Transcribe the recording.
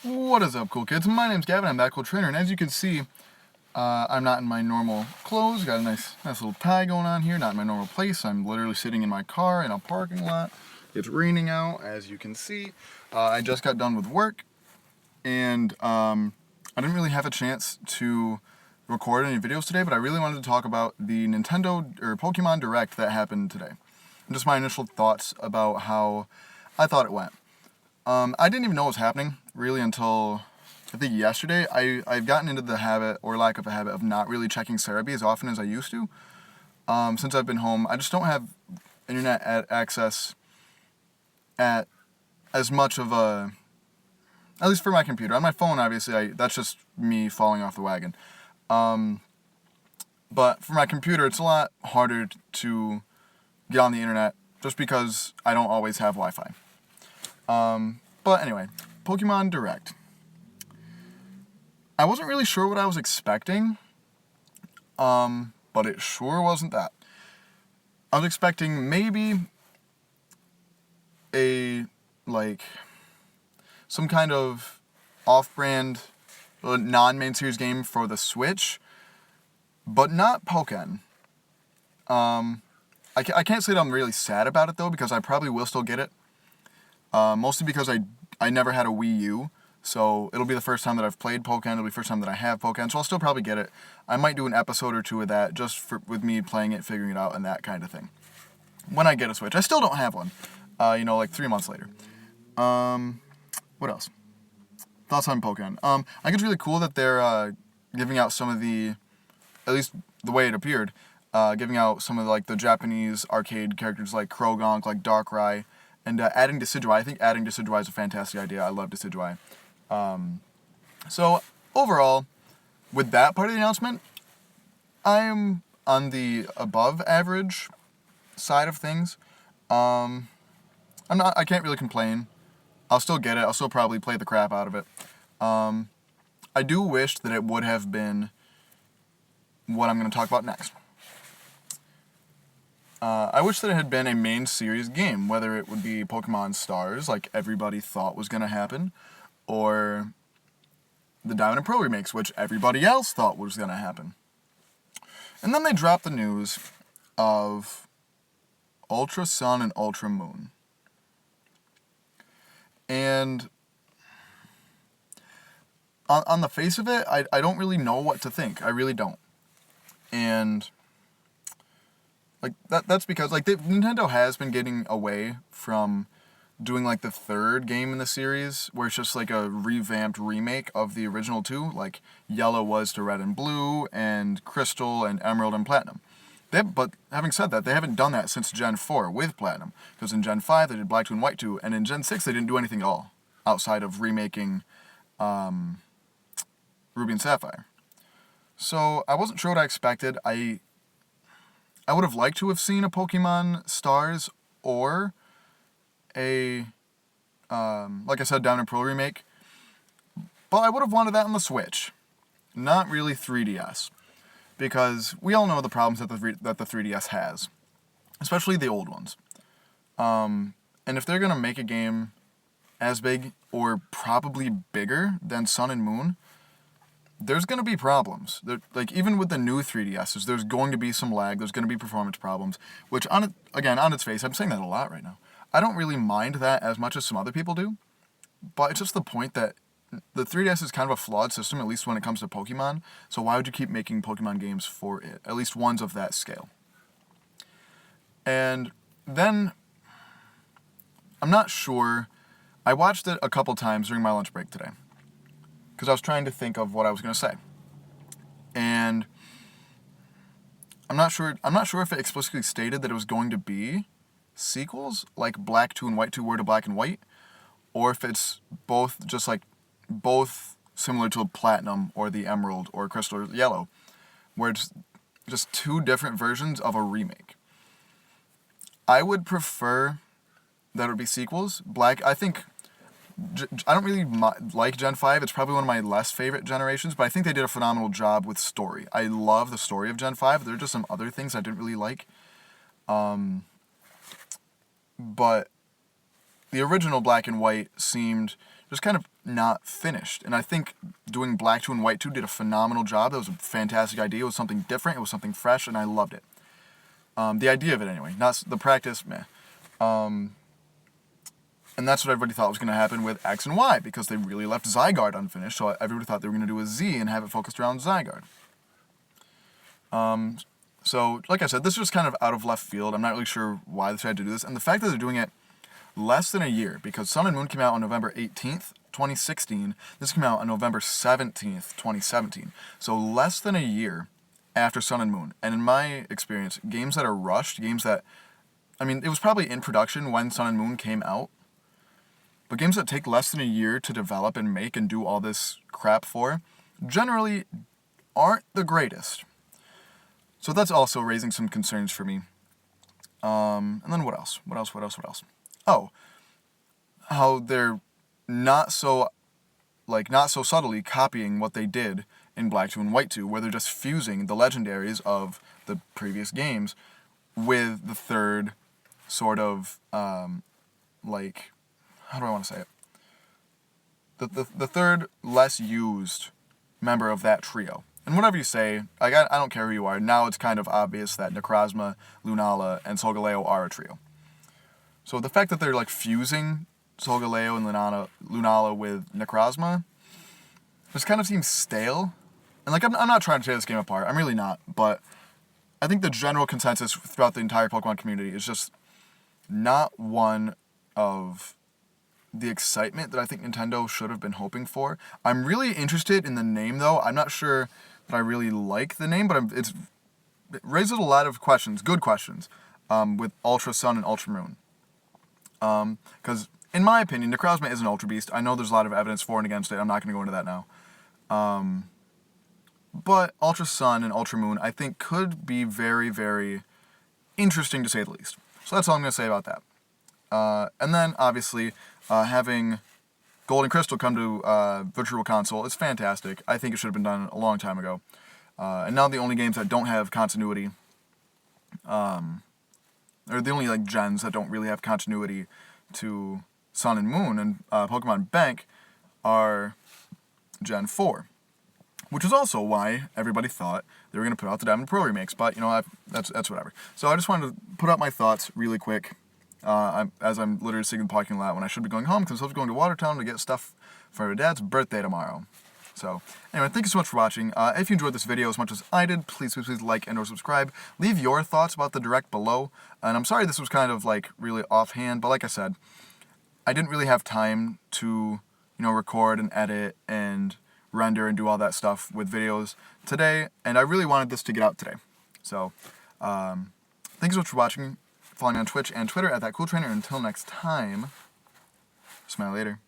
What is up, cool kids? My name's Gavin, I'm that cool trainer, and as you can see, I'm not in my normal clothes. Got a nice little tie going on here, not in my normal place. I'm literally sitting in my car in a parking lot. It's raining out, as you can see. I just got done with work, and I didn't really have a chance to record any videos today, but I really wanted to talk about the Nintendo, or Pokemon Direct that happened today. And just my initial thoughts about how I thought it went. I didn't even know what was happening, really, until I think yesterday. I've gotten into the habit, or lack of a habit, of not really checking Cerebi as often as I used to. Since I've been home, I just don't have internet access at as much of a, at least for my computer. On my phone, obviously, that's just me falling off the wagon. But for my computer, it's a lot harder to get on the internet, just because I don't always have Wi-Fi. But anyway, Pokemon Direct. I wasn't really sure what I was expecting, but it sure wasn't that. I was expecting maybe some kind of off-brand, non-main series game for the Switch, but not Pokken. I can't say that I'm really sad about it, though, because I probably will still get it. Mostly because I never had a Wii U, so it'll be the first time that I've played Pokken, it'll be the first time that I have Pokken, so I'll still probably get it. I might do an episode or two of that, just with me playing it, figuring it out, and that kind of thing. When I get a Switch. I still don't have one, 3 months later. What else? Thoughts on Pokken. I think it's really cool that they're, giving out some of the, at least the way it appeared, giving out some of, the Japanese arcade characters like Krogonk, like Darkrai, and adding Decidueye. I think adding Decidueye is a fantastic idea. I love Decidueye. So, overall, with that part of the announcement, I'm on the above average side of things. I can't really complain. I'll still get it. I'll still probably play the crap out of it. I do wish that it would have been what I'm going to talk about next. I wish that it had been a main series game, whether it would be Pokemon Stars, like everybody thought was going to happen, or the Diamond and Pearl remakes, which everybody else thought was going to happen. And then they dropped the news of Ultra Sun and Ultra Moon. And on the face of it, I don't really know what to think. I really don't. And that's because Nintendo has been getting away from doing the third game in the series, where it's just a revamped remake of the original two, like Yellow was to Red and Blue, and Crystal and Emerald and Platinum. But having said that, they haven't done that since Gen 4 with Platinum, because in Gen 5 they did Black 2 and White 2, and in Gen 6 they didn't do anything at all, outside of remaking Ruby and Sapphire. So I wasn't sure what I expected. I would have liked to have seen a Pokemon Stars or a, like I said, Diamond and Pearl remake, but I would have wanted that on the Switch, not really 3DS, because we all know the problems that the 3DS has, especially the old ones. And if they're going to make a game as big or probably bigger than Sun and Moon, there's going to be problems. Even with the new 3DSs, there's going to be some lag, there's going to be performance problems, which, on its face, I'm saying that a lot right now. I don't really mind that as much as some other people do, but it's just the point that the 3DS is kind of a flawed system, at least when it comes to Pokemon, so why would you keep making Pokemon games for it? At least ones of that scale. And then, I'm not sure, I watched it a couple times during my lunch break today, because I was trying to think of what I was going to say. And I'm not sure if it explicitly stated that it was going to be sequels, like Black 2 and White 2 were to Black and White, or if it's both similar to a Platinum or the Emerald or Crystal or Yellow, where it's just two different versions of a remake. I would prefer that it would be sequels. Black, I think, I don't really like Gen 5. It's probably one of my less favorite generations, but I think they did a phenomenal job with story. I love the story of Gen 5. There are just some other things I didn't really like. But the original Black and White seemed just kind of not finished. And I think doing Black 2 and White 2 did a phenomenal job. That was a fantastic idea. It was something different. It was something fresh, and I loved it. The idea of it, anyway. Not the practice, meh. And that's what everybody thought was going to happen with X and Y, because they really left Zygarde unfinished, so everybody thought they were going to do a Z and have it focused around Zygarde. So, like I said, this was kind of out of left field. I'm not really sure why they decided to do this. And the fact that they're doing it less than a year, because Sun and Moon came out on November 18th, 2016. This came out on November 17th, 2017. So less than a year after Sun and Moon. And in my experience, games that are rushed, games that, I mean, it was probably in production when Sun and Moon came out, but games that take less than a year to develop and make and do all this crap for, generally aren't the greatest. So that's also raising some concerns for me. And then what else? What else? Oh, how they're not so subtly copying what they did in Black 2 and White 2, where they're just fusing the legendaries of the previous games with the third sort of, how do I want to say it? The third less used member of that trio. And whatever you say, I don't care who you are, now it's kind of obvious that Necrozma, Lunala, and Solgaleo are a trio. So the fact that they're fusing Solgaleo and Lunala with Necrozma just kind of seems stale. And I'm not trying to tear this game apart, I'm really not, but I think the general consensus throughout the entire Pokemon community is just not one of the excitement that I think Nintendo should have been hoping for. I'm really interested in the name, though. I'm not sure that I really like the name, but it raises a lot of questions, good questions, with Ultra Sun and Ultra Moon. Because, in my opinion, Necrozma is an Ultra Beast. I know there's a lot of evidence for and against it. I'm not going to go into that now. But Ultra Sun and Ultra Moon, I think, could be very, very interesting, to say the least. So that's all I'm going to say about that. And then, obviously, having Gold and Crystal come to Virtual Console is fantastic. I think it should have been done a long time ago. And now the only games that don't have continuity, or the only gens that don't really have continuity to Sun and Moon and Pokemon Bank are Gen 4. Which is also why everybody thought they were going to put out the Diamond Pearl remakes. But, that's whatever. So I just wanted to put out my thoughts really quick. As I'm literally sitting in the parking lot when I should be going home, because I was going to Watertown to get stuff for my dad's birthday tomorrow. So, anyway, thank you so much for watching. If you enjoyed this video as much as I did, please like and or subscribe. Leave your thoughts about the Direct below. And I'm sorry this was kind of, really offhand, but like I said, I didn't really have time to, record and edit and render and do all that stuff with videos today, and I really wanted this to get out today. So, thank you so much for watching. Follow me on Twitch and Twitter at ThatCoolTrainer. Until next time, smile later.